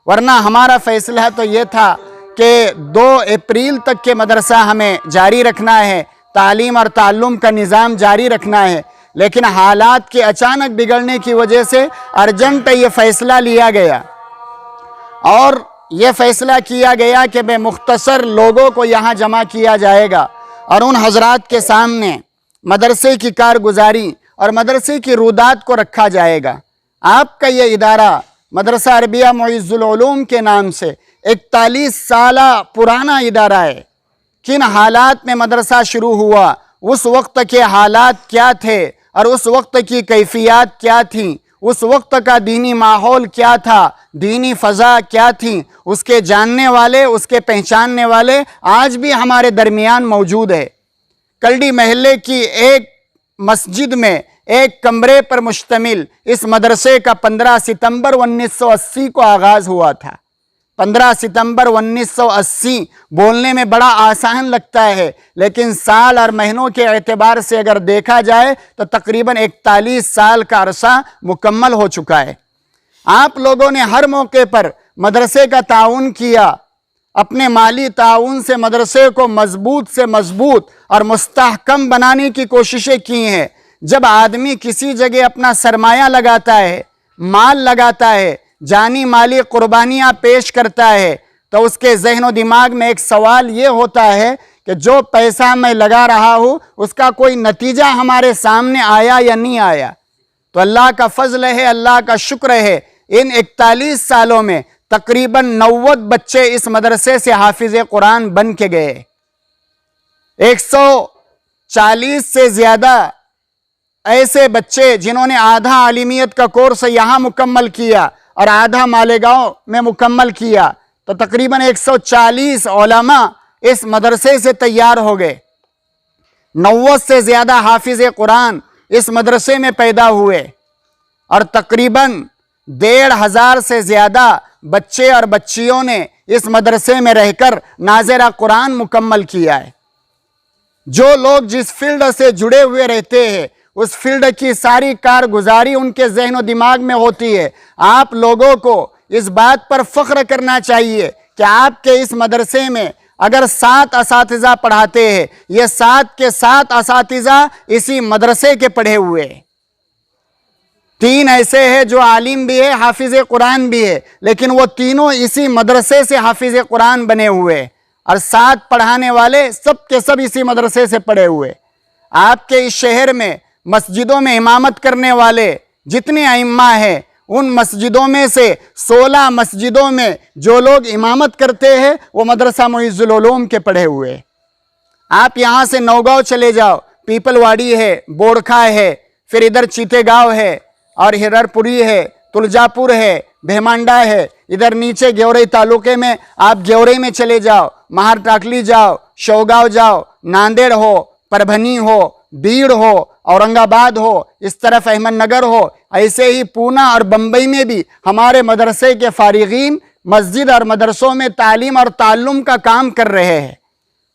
[SPEAKER 1] ورنہ ہمارا فیصلہ تو یہ تھا کہ 2 اپریل تک کے مدرسہ ہمیں جاری رکھنا ہے، تعلیم اور تعلم کا نظام جاری رکھنا ہے، لیکن حالات کے اچانک بگڑنے کی وجہ سے ارجنٹ یہ فیصلہ لیا گیا، اور یہ فیصلہ کیا گیا کہ بے مختصر لوگوں کو یہاں جمع کیا جائے گا اور ان حضرات کے سامنے مدرسے کی کارگزاری اور مدرسے کی رودات کو رکھا جائے گا۔ آپ کا یہ ادارہ مدرسہ عربیہ معز العلوم کے نام سے 41 سالہ پرانا ادارہ ہے۔ کن حالات میں مدرسہ شروع ہوا، اس وقت کے حالات کیا تھے اور اس وقت کی کیفیات کیا تھیں، اس وقت کا دینی ماحول کیا تھا، دینی فضا کیا تھی، اس کے جاننے والے، اس کے پہچاننے والے آج بھی ہمارے درمیان موجود ہے۔ کلڈی محلے کی ایک مسجد میں ایک کمرے پر مشتمل اس مدرسے کا 15 ستمبر 1980 کو آغاز ہوا تھا۔ 15 ستمبر 1980 بولنے میں بڑا آسان لگتا ہے، لیکن سال اور مہینوں کے اعتبار سے اگر دیکھا جائے تو تقریباً 41 سال کا عرصہ مکمل ہو چکا ہے۔ آپ لوگوں نے ہر موقع پر مدرسے کا تعاون کیا، اپنے مالی تعاون سے مدرسے کو مضبوط سے مضبوط اور مستحکم بنانے کی کوششیں کی ہیں۔ جب آدمی کسی جگہ اپنا سرمایہ لگاتا ہے، مال لگاتا ہے، جانی مالی قربانیاں پیش کرتا ہے، تو اس کے ذہن و دماغ میں ایک سوال یہ ہوتا ہے کہ جو پیسہ میں لگا رہا ہوں اس کا کوئی نتیجہ ہمارے سامنے آیا یا نہیں آیا۔ تو اللہ کا فضل ہے، اللہ کا شکر ہے، ان 41 سالوں میں تقریباً 90 بچے اس مدرسے سے حافظ قرآن بن کے گئے۔ 140 سے زیادہ ایسے بچے جنہوں نے آدھا عالمیت کا کورس یہاں مکمل کیا اور آدھا مالیگاؤں میں مکمل کیا، تو تقریباً 140 علماء اس مدرسے سے تیار ہو گئے۔ 90 سے زیادہ حافظ قرآن اس مدرسے میں پیدا ہوئے، اور تقریباً 1,500 سے زیادہ بچے اور بچیوں نے اس مدرسے میں رہ کر ناظرہ قرآن مکمل کیا ہے۔ جو لوگ جس فیلڈ سے جڑے ہوئے رہتے ہیں اس فیلڈ کی ساری کارگزاری ان کے ذہن و دماغ میں ہوتی ہے۔ آپ لوگوں کو اس بات پر فخر کرنا چاہیے کہ آپ کے اس مدرسے میں اگر 7 اساتذہ پڑھاتے ہیں، یہ 7 کے 7 اساتذہ اسی مدرسے کے پڑھے ہوئے ہیں۔ 3 ایسے ہیں جو عالم بھی ہے، حافظ قرآن بھی ہے، لیکن وہ تینوں اسی مدرسے سے حافظ قرآن بنے ہوئے، اور 7 پڑھانے والے سب کے سب اسی مدرسے سے پڑھے ہوئے۔ آپ کے اس شہر میں مسجدوں میں امامت کرنے والے جتنے ائمہ ہیں، ان مسجدوں میں سے 16 مسجدوں میں جو لوگ امامت کرتے ہیں وہ مدرسہ معز العلوم کے پڑھے ہوئے۔ آپ یہاں سے نوگاؤں چلے جاؤ، پیپل واڑی ہے، بورکھا ہے، پھر ادھر چیتے گاؤں ہے، اور ہرر پوری ہے، تلجاپور ہے، بھیمانڈا ہے، ادھر نیچے گیورئی تعلقے میں آپ گیورئی میں چلے جاؤ، مہار ٹاکلی جاؤ، شوگاؤں جاؤ، ناندیڑ ہو، پربھنی ہو، بیڑ ہو، اورنگ آباد ہو، اس طرف احمد نگر ہو، ایسے ہی پونا اور بمبئی میں بھی ہمارے مدرسے کے فارغین مسجد اور مدرسوں میں تعلیم اور تعلم کا کام کر رہے ہیں۔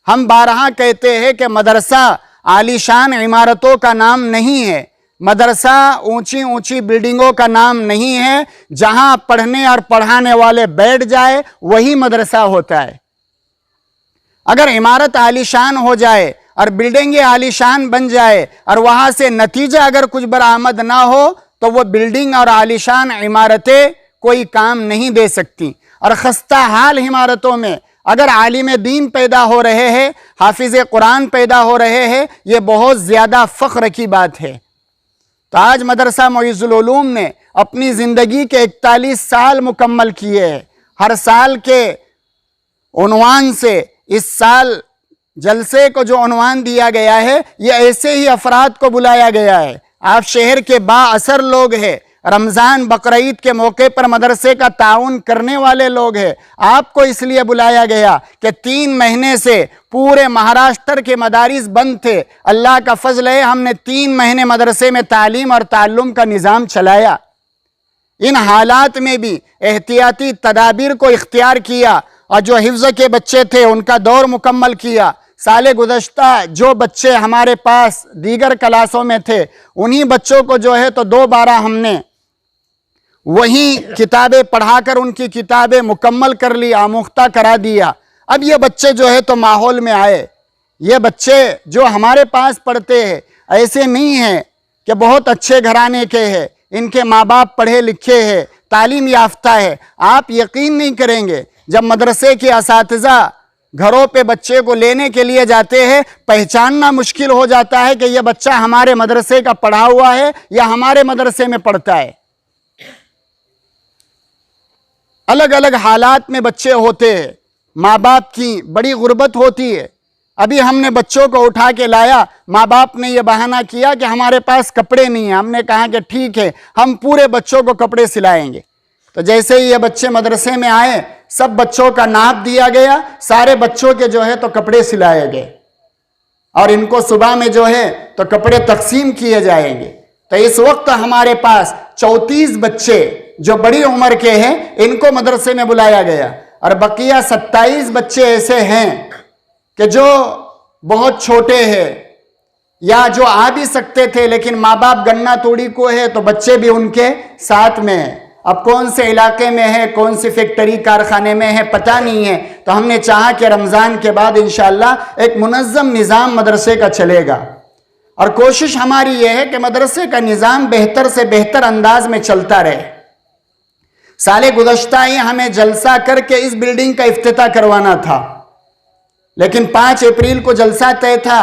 [SPEAKER 1] ہم بارہا کہتے ہیں کہ مدرسہ عالیشان عمارتوں کا نام نہیں ہے، مدرسہ اونچی اونچی بلڈنگوں کا نام نہیں ہے، جہاں پڑھنے اور پڑھانے والے بیٹھ جائے وہی مدرسہ ہوتا ہے۔ اگر عمارت عالیشان ہو جائے اور بلڈنگیں عالیشان بن جائے اور وہاں سے نتیجہ اگر کچھ برآمد نہ ہو تو وہ بلڈنگ اور عالیشان عمارتیں کوئی کام نہیں دے سکتی۔ اور خستہ حال عمارتوں میں اگر عالم دین پیدا ہو رہے ہیں، حافظ قرآن پیدا ہو رہے ہیں، یہ بہت زیادہ فخر کی بات ہے۔ تو آج مدرسہ معز العلوم نے اپنی زندگی کے 41 سال مکمل کیے ہیں۔ ہر سال کے عنوان سے اس سال جلسے کو جو عنوان دیا گیا ہے، یہ ایسے ہی افراد کو بلایا گیا ہے۔ آپ شہر کے با اثر لوگ ہیں، رمضان بقرعید کے موقع پر مدرسے کا تعاون کرنے والے لوگ ہیں۔ آپ کو اس لیے بلایا گیا کہ 3 مہینے سے پورے مہاراشٹر کے مدارس بند تھے۔ اللہ کا فضل ہے، ہم نے 3 مہینے مدرسے میں تعلیم اور تعلم کا نظام چلایا۔ ان حالات میں بھی احتیاطی تدابیر کو اختیار کیا اور جو حفظ کے بچے تھے ان کا دور مکمل کیا۔ سال گزشتہ جو بچے ہمارے پاس دیگر کلاسوں میں تھے انہی بچوں کو جو ہے تو دوبارہ ہم نے وہی کتابیں پڑھا کر ان کی کتابیں مکمل کر لی، آموختہ کرا دیا۔ اب یہ بچے جو ہے تو ماحول میں آئے۔ یہ بچے جو ہمارے پاس پڑھتے ہیں ایسے نہیں ہیں کہ بہت اچھے گھرانے کے ہیں، ان کے ماں باپ پڑھے لکھے ہیں، تعلیم یافتہ ہے۔ آپ یقین نہیں کریں گے، جب مدرسے کے اساتذہ گھروں پہ بچے کو لینے کے لیے جاتے ہیں پہچاننا مشکل ہو جاتا ہے کہ یہ بچہ ہمارے مدرسے کا پڑھا ہوا ہے یا ہمارے مدرسے میں پڑھتا ہے۔ الگ الگ حالات میں بچے ہوتے ہیں، ماں باپ کی بڑی غربت ہوتی ہے۔ ابھی ہم نے بچوں کو اٹھا کے لایا، ماں باپ نے یہ بہانہ کیا کہ ہمارے پاس کپڑے نہیں ہیں۔ ہم نے کہا کہ ٹھیک ہے، ہم پورے بچوں کو کپڑے سلائیں گے۔ تو جیسے ہی یہ بچے مدرسے میں آئے سب بچوں کا ناپ دیا گیا، سارے بچوں کے جو ہے تو کپڑے سلائے گئے اور ان کو صبح میں جو ہے تو کپڑے تقسیم کیے جائیں گے۔ تو اس وقت ہمارے پاس 34 بچے جو بڑی عمر کے ہیں ان کو مدرسے میں بلایا گیا، اور بقیہ 27 بچے ایسے ہیں کہ جو بہت چھوٹے ہیں یا جو آ بھی سکتے تھے لیکن ماں باپ گنا توڑی کو ہے تو بچے بھی ان کے ساتھ میں ہیں۔ اب کون سے علاقے میں ہے، کون سی فیکٹری کارخانے میں ہے پتہ نہیں ہے، تو ہم نے چاہا کہ رمضان کے بعد انشاءاللہ ایک منظم نظام مدرسے کا چلے گا، اور کوشش ہماری یہ ہے کہ مدرسے کا نظام بہتر سے بہتر انداز میں چلتا رہے۔ سال گزشتہ ہی ہمیں جلسہ کر کے اس بلڈنگ کا افتتاح کروانا تھا، لیکن 5 اپریل کو جلسہ طے تھا،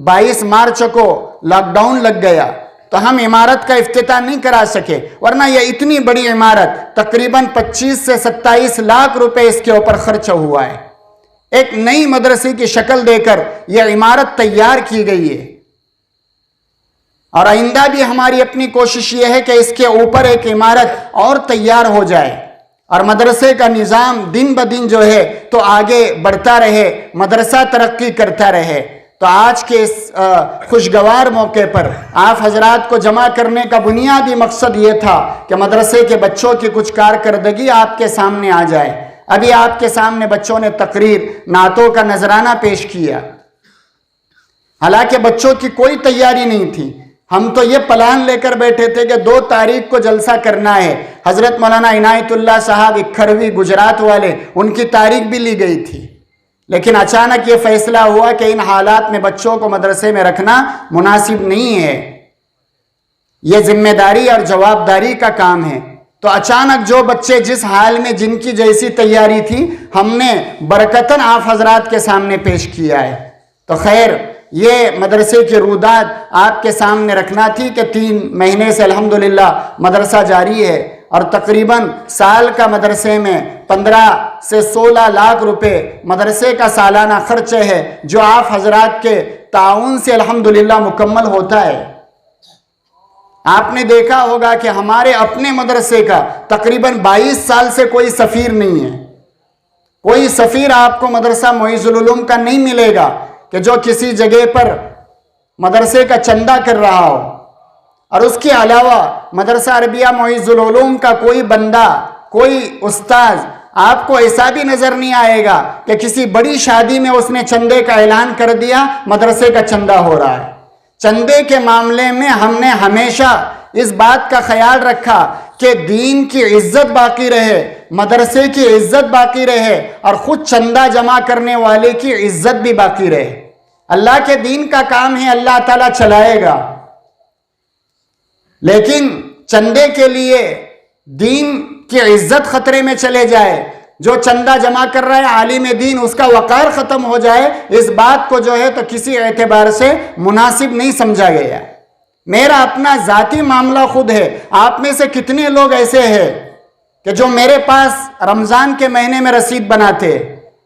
[SPEAKER 1] 22 مارچ کو لاک ڈاؤن لگ گیا تو ہم عمارت کا افتتاح نہیں کرا سکے، ورنہ یہ اتنی بڑی عمارت تقریباً 25 سے 27 لاکھ روپے اس کے اوپر خرچ ہوا ہے۔ ایک نئی مدرسے کی شکل دے کر یہ عمارت تیار کی گئی ہے، اور آئندہ بھی ہماری اپنی کوشش یہ ہے کہ اس کے اوپر ایک عمارت اور تیار ہو جائے اور مدرسے کا نظام دن بدن جو ہے تو آگے بڑھتا رہے، مدرسہ ترقی کرتا رہے۔ تو آج کے اس خوشگوار موقع پر آپ حضرات کو جمع کرنے کا بنیادی مقصد یہ تھا کہ مدرسے کے بچوں کی کچھ کارکردگی آپ کے سامنے آ جائے۔ ابھی آپ کے سامنے بچوں نے تقریر، نعتوں کا نذرانہ پیش کیا، حالانکہ بچوں کی کوئی تیاری نہیں تھی۔ ہم تو یہ پلان لے کر بیٹھے تھے کہ 2 تاریخ کو جلسہ کرنا ہے۔ حضرت مولانا عنایت اللہ صاحب اکھروی گجرات والے، ان کی تاریخ بھی لی گئی تھی، لیکن اچانک یہ فیصلہ ہوا کہ ان حالات میں بچوں کو مدرسے میں رکھنا مناسب نہیں ہے، یہ ذمہ داری اور جوابداری کا کام ہے۔ تو اچانک جو بچے جس حال میں جن کی جیسی تیاری تھی ہم نے برکتاً آپ حضرات کے سامنے پیش کیا ہے۔ تو خیر، یہ مدرسے کی روداد آپ کے سامنے رکھنا تھی کہ 3 مہینے سے الحمدللہ مدرسہ جاری ہے، اور تقریباً سال کا مدرسے میں 15 سے 16 لاکھ روپے مدرسے کا سالانہ خرچ ہے، جو آپ حضرات کے تعاون سے الحمدللہ مکمل ہوتا ہے۔ آپ نے دیکھا ہوگا کہ ہمارے اپنے مدرسے کا تقریباً 22 سال سے کوئی سفیر نہیں ہے۔ کوئی سفیر آپ کو مدرسہ معز العلوم کا نہیں ملے گا کہ جو کسی جگہ پر مدرسے کا چندہ کر رہا ہو، اور اس کے علاوہ مدرسہ عربیہ معز العلوم کا کوئی بندہ، کوئی استاذ آپ کو ایسا بھی نظر نہیں آئے گا کہ کسی بڑی شادی میں اس نے چندے کا اعلان کر دیا، مدرسے کا چندہ ہو رہا ہے۔ چندے کے معاملے میں ہم نے ہمیشہ اس بات کا خیال رکھا کہ دین کی عزت باقی رہے، مدرسے کی عزت باقی رہے، اور خود چندہ جمع کرنے والے کی عزت بھی باقی رہے۔ اللہ کے دین کا کام ہے، اللہ تعالیٰ چلائے گا، لیکن چندے کے لیے دین کی عزت خطرے میں چلے جائے، جو چندہ جمع کر رہا ہے عالم دین اس کا وقار ختم ہو جائے، اس بات کو جو ہے تو کسی اعتبار سے مناسب نہیں سمجھا گیا۔ میرا اپنا ذاتی معاملہ خود ہے، آپ میں سے کتنے لوگ ایسے ہیں کہ جو میرے پاس رمضان کے مہینے میں رسید بناتے،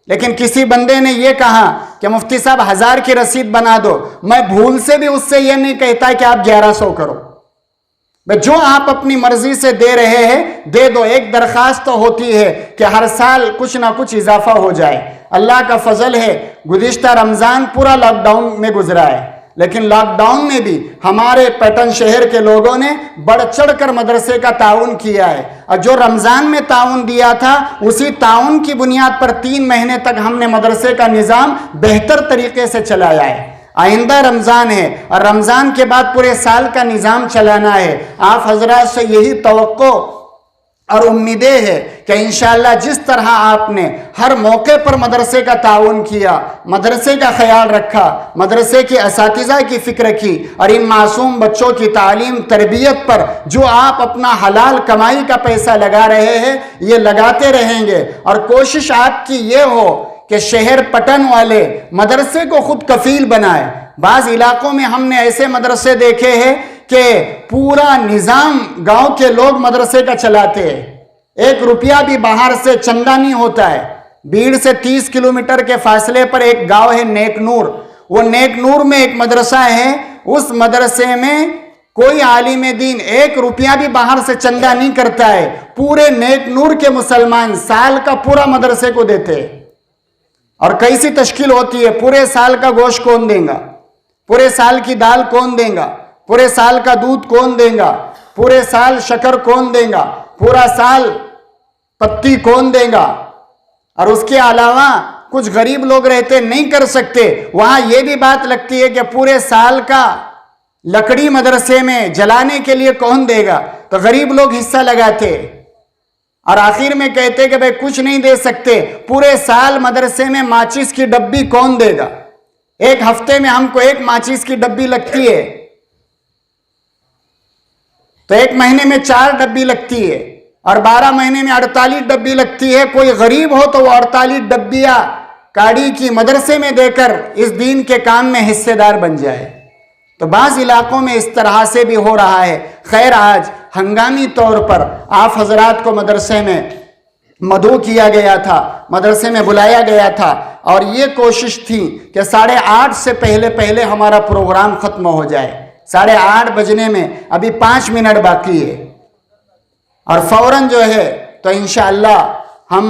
[SPEAKER 1] لیکن کسی بندے نے یہ کہا کہ مفتی صاحب 1000 کی رسید بنا دو، میں بھول سے بھی اس سے یہ نہیں کہتا کہ آپ 1100 کرو، جو آپ اپنی مرضی سے دے رہے ہیں دے دو۔ ایک درخواست تو ہوتی ہے کہ ہر سال کچھ نہ کچھ اضافہ ہو جائے۔ اللہ کا فضل ہے، گزشتہ رمضان پورا لاک ڈاؤن میں گزرا ہے، لیکن لاک ڈاؤن میں بھی ہمارے پیٹن شہر کے لوگوں نے بڑھ چڑھ کر مدرسے کا تعاون کیا ہے، اور جو رمضان میں تعاون دیا تھا اسی تعاون کی بنیاد پر 3 مہینے تک ہم نے مدرسے کا نظام بہتر طریقے سے چلایا ہے۔ آئندہ رمضان ہے اور رمضان کے بعد پورے سال کا نظام چلانا ہے۔ آپ حضرات سے یہی توقع اور امیدیں ہے کہ انشاءاللہ جس طرح آپ نے ہر موقع پر مدرسے کا تعاون کیا، مدرسے کا خیال رکھا، مدرسے کے اساتذہ کی فکر کی، اور ان معصوم بچوں کی تعلیم تربیت پر جو آپ اپنا حلال کمائی کا پیسہ لگا رہے ہیں یہ لگاتے رہیں گے، اور کوشش آپ کی یہ ہو کہ شہر پٹن والے مدرسے کو خود کفیل بنائے۔ بعض علاقوں میں ہم نے ایسے مدرسے دیکھے ہیں کہ پورا نظام گاؤں کے لوگ مدرسے کا چلاتے ہیں، 1 روپیہ بھی باہر سے چندہ نہیں ہوتا ہے۔ بیڑ سے 30 کلومیٹر کے فاصلے پر ایک گاؤں ہے نیک نور، وہ نیک نور میں ایک مدرسہ ہے، اس مدرسے میں کوئی عالم دین 1 روپیہ بھی باہر سے چندہ نہیں کرتا ہے، پورے نیک نور کے مسلمان سال کا پورا مدرسے کو دیتے ہیں۔ اور کیسی تشکیل ہوتی ہے، پورے سال کا گوشت کون دیں گا، پورے سال کی دال کون دیں گا، پورے سال کا دودھ کون دیں گا، پورے سال شکر کون دیں گا، پورا سال پتی کون دیں گا، اور اس کے علاوہ کچھ غریب لوگ رہتے نہیں کر سکتے، وہاں یہ بھی بات لگتی ہے کہ پورے سال کا لکڑی مدرسے میں جلانے کے لیے کون دے گا، تو غریب لوگ حصہ لگاتے، اور آخر میں کہتے کہ بھئی کچھ نہیں دے سکتے، پورے سال مدرسے میں ماچس کی ڈبی کون دے گا، 1 ہفتے میں ہم کو 1 ماچس کی ڈبی لگتی ہے تو 1 مہینے میں 4 ڈبی لگتی ہے، اور 12 مہینے میں 48 ڈبی لگتی ہے۔ کوئی غریب ہو تو وہ 48 ڈبیاں کاڑی کی مدرسے میں دے کر اس دین کے کام میں حصے دار بن جائے۔ تو بعض علاقوں میں اس طرح سے بھی ہو رہا ہے۔ خیر، آج ہنگامی طور پر آپ حضرات کو مدرسے میں مدعو کیا گیا تھا، مدرسے میں بلایا گیا تھا، اور یہ کوشش تھی کہ 8:30 سے پہلے ہمارا پروگرام ختم ہو جائے۔ 8:30 بجنے میں ابھی 5 منٹ باقی ہے، اور فوراً جو ہے تو انشاءاللہ ہم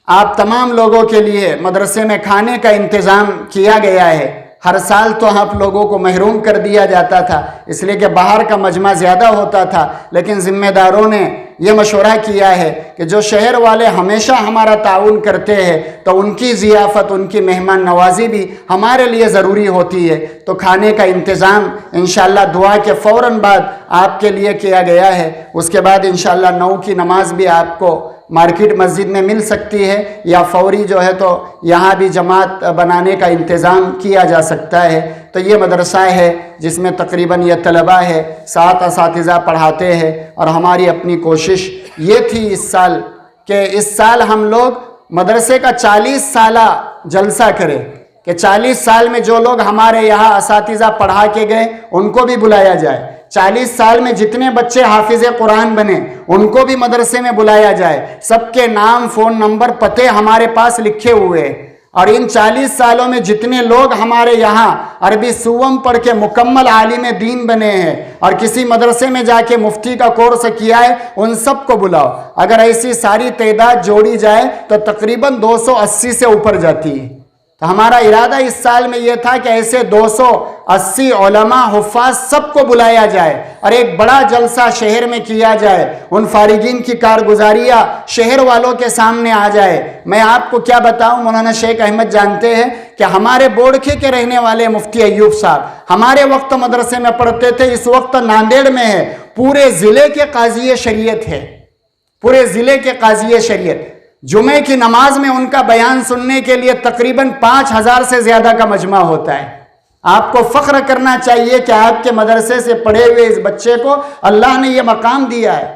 [SPEAKER 1] آپ تمام لوگوں کے لیے مدرسے میں کھانے کا انتظام کیا گیا ہے۔ ہر سال تو آپ لوگوں کو محروم کر دیا جاتا تھا، اس لیے کہ باہر کا مجمع زیادہ ہوتا تھا، لیکن ذمہ داروں نے یہ مشورہ کیا ہے کہ جو شہر والے ہمیشہ ہمارا تعاون کرتے ہیں تو ان کی ضیافت، ان کی مہمان نوازی بھی ہمارے لیے ضروری ہوتی ہے۔ تو کھانے کا انتظام انشاءاللہ دعا کے فوراً بعد آپ کے لیے کیا گیا ہے۔ اس کے بعد انشاءاللہ 9 کی نماز بھی آپ کو مارکیٹ مسجد میں مل سکتی ہے، یا فوری جو ہے تو یہاں بھی جماعت بنانے کا انتظام کیا جا سکتا ہے۔ تو یہ مدرسہ ہے جس میں تقریباً یہ طلبہ ہے، 7 اساتذہ پڑھاتے ہیں، اور ہماری اپنی کوشش یہ تھی اس سال کہ اس سال ہم لوگ مدرسے کا 40 سالہ جلسہ کریں، کہ 40 سال میں جو لوگ ہمارے یہاں اساتذہ پڑھا کے گئے ان کو بھی بلایا جائے، 40 سال میں جتنے بچے حافظ قرآن بنے ان کو بھی مدرسے میں بلایا جائے، سب کے نام، فون نمبر، پتے ہمارے پاس لکھے ہوئے ہیں، اور ان 40 سالوں میں جتنے لوگ ہمارے یہاں عربی سوم پڑھ کے مکمل عالم دین بنے ہیں اور کسی مدرسے میں جا کے مفتی کا کورس کیا ہے ان سب کو بلاؤ۔ اگر ایسی ساری تعداد جوڑی جائے تو تقریباً 280 سے اوپر جاتی ہے۔ تو ہمارا ارادہ اس سال میں یہ تھا کہ ایسے 280 علماء، حفاظ سب کو بلایا جائے اور ایک بڑا جلسہ شہر میں کیا جائے، ان فارغین کی کارگزاریاں شہر والوں کے سامنے آ جائے۔ میں آپ کو کیا بتاؤں، مولانا شیخ احمد جانتے ہیں کہ ہمارے بوڑکھے کے رہنے والے مفتی ایوب صاحب ہمارے وقت مدرسے میں پڑھتے تھے، اس وقت ناندیڑ میں ہے، پورے ضلع کے قاضی شریعت ہے، پورے ضلع کے قاضی شریعت۔ جمعے کی نماز میں ان کا بیان سننے کے لیے تقریباً 5000 سے زیادہ کا مجمع ہوتا ہے۔ آپ کو فخر کرنا چاہیے کہ آپ کے مدرسے سے پڑھے ہوئے اس بچے کو اللہ نے یہ مقام دیا ہے۔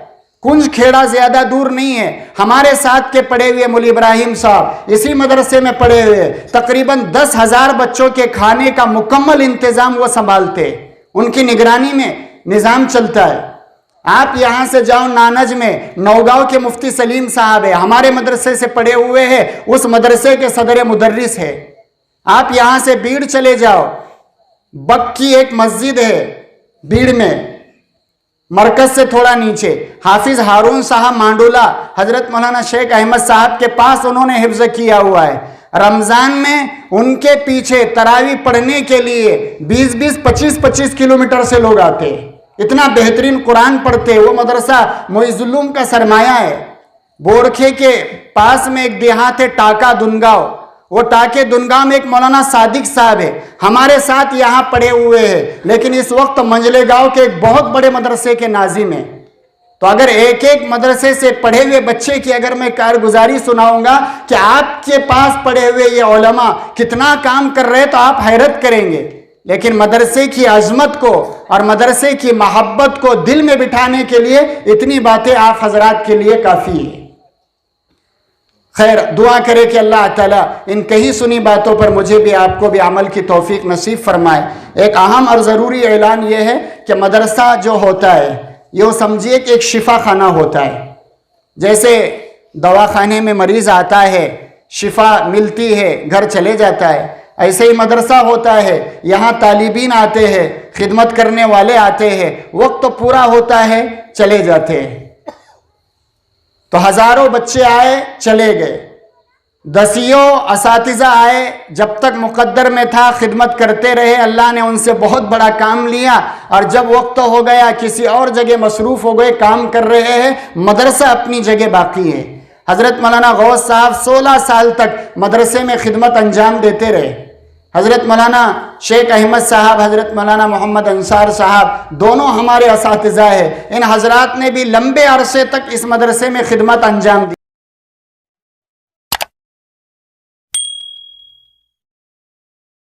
[SPEAKER 1] کنج کھیڑا زیادہ دور نہیں ہے، ہمارے ساتھ کے پڑھے ہوئے مولی ابراہیم صاحب اسی مدرسے میں پڑھے ہوئے، تقریباً 10,000 بچوں کے کھانے کا مکمل انتظام وہ سنبھالتے، ان کی نگرانی میں نظام چلتا ہے۔ آپ یہاں سے جاؤ نانج میں، نوگاؤں کے مفتی سلیم صاحب ہے، ہمارے مدرسے سے پڑھے ہوئے ہیں، اس مدرسے کے صدر مدرس ہے۔ آپ یہاں سے بیڑ چلے جاؤ، بک کی ایک مسجد ہے بیڑ میں، مرکز سے تھوڑا نیچے، حافظ ہارون صاحب مانڈولہ حضرت مولانا شیخ احمد صاحب کے پاس انہوں نے حفظ کیا ہوا ہے۔ رمضان میں ان کے پیچھے تراویح پڑھنے کے لیے 20-20 25-25 کلومیٹر سے لوگ آتے ہیں. اتنا بہترین قرآن پڑھتے. وہ مدرسہ معز العلوم کا سرمایہ ہے. بورکھے کے پاس میں ایک دیہات ہے ٹاکا دنگاؤ. وہ ٹاکے دنگاؤں میں ایک مولانا صادق صاحب ہے, ہمارے ساتھ یہاں پڑھے ہوئے ہیں, لیکن اس وقت منجلے گاؤں کے ایک بہت بڑے مدرسے کے ناظم ہیں. تو اگر ایک ایک مدرسے سے پڑھے ہوئے بچے کی اگر میں کارگزاری سناؤں گا کہ آپ کے پاس پڑھے ہوئے یہ علماء کتنا کام کر رہے تو آپ حیرت کریں گے. لیکن مدرسے کی عظمت کو اور مدرسے کی محبت کو دل میں بٹھانے کے لیے اتنی باتیں آپ حضرات کے لیے کافی ہے. خیر, دعا کرے کہ اللہ تعالیٰ ان کہی سنی باتوں پر مجھے بھی آپ کو بھی عمل کی توفیق نصیب فرمائے. ایک اہم اور ضروری اعلان یہ ہے کہ مدرسہ جو ہوتا ہے یہ سمجھیے کہ ایک شفا خانہ ہوتا ہے. جیسے دواخانے میں مریض آتا ہے, شفا ملتی ہے, گھر چلے جاتا ہے, ایسے ہی مدرسہ ہوتا ہے. یہاں طالبین آتے ہیں, خدمت کرنے والے آتے ہیں, وقت پورا ہوتا ہے, چلے جاتے ہیں. تو ہزاروں بچے آئے, چلے گئے. دسیوں اساتذہ آئے, جب تک مقدر میں تھا خدمت کرتے رہے. اللہ نے ان سے بہت بڑا کام لیا, اور جب وقت ہو گیا کسی اور جگہ مصروف ہو گئے, کام کر رہے ہیں. مدرسہ اپنی جگہ باقی ہے. حضرت مولانا غوث صاحب 16 سال تک مدرسے میں خدمت انجام دیتے رہے. حضرت مولانا شیخ احمد صاحب, حضرت مولانا محمد انصار صاحب, دونوں ہمارے اساتذہ ہیں. ان حضرات نے بھی لمبے عرصے تک اس مدرسے میں خدمت انجام دی.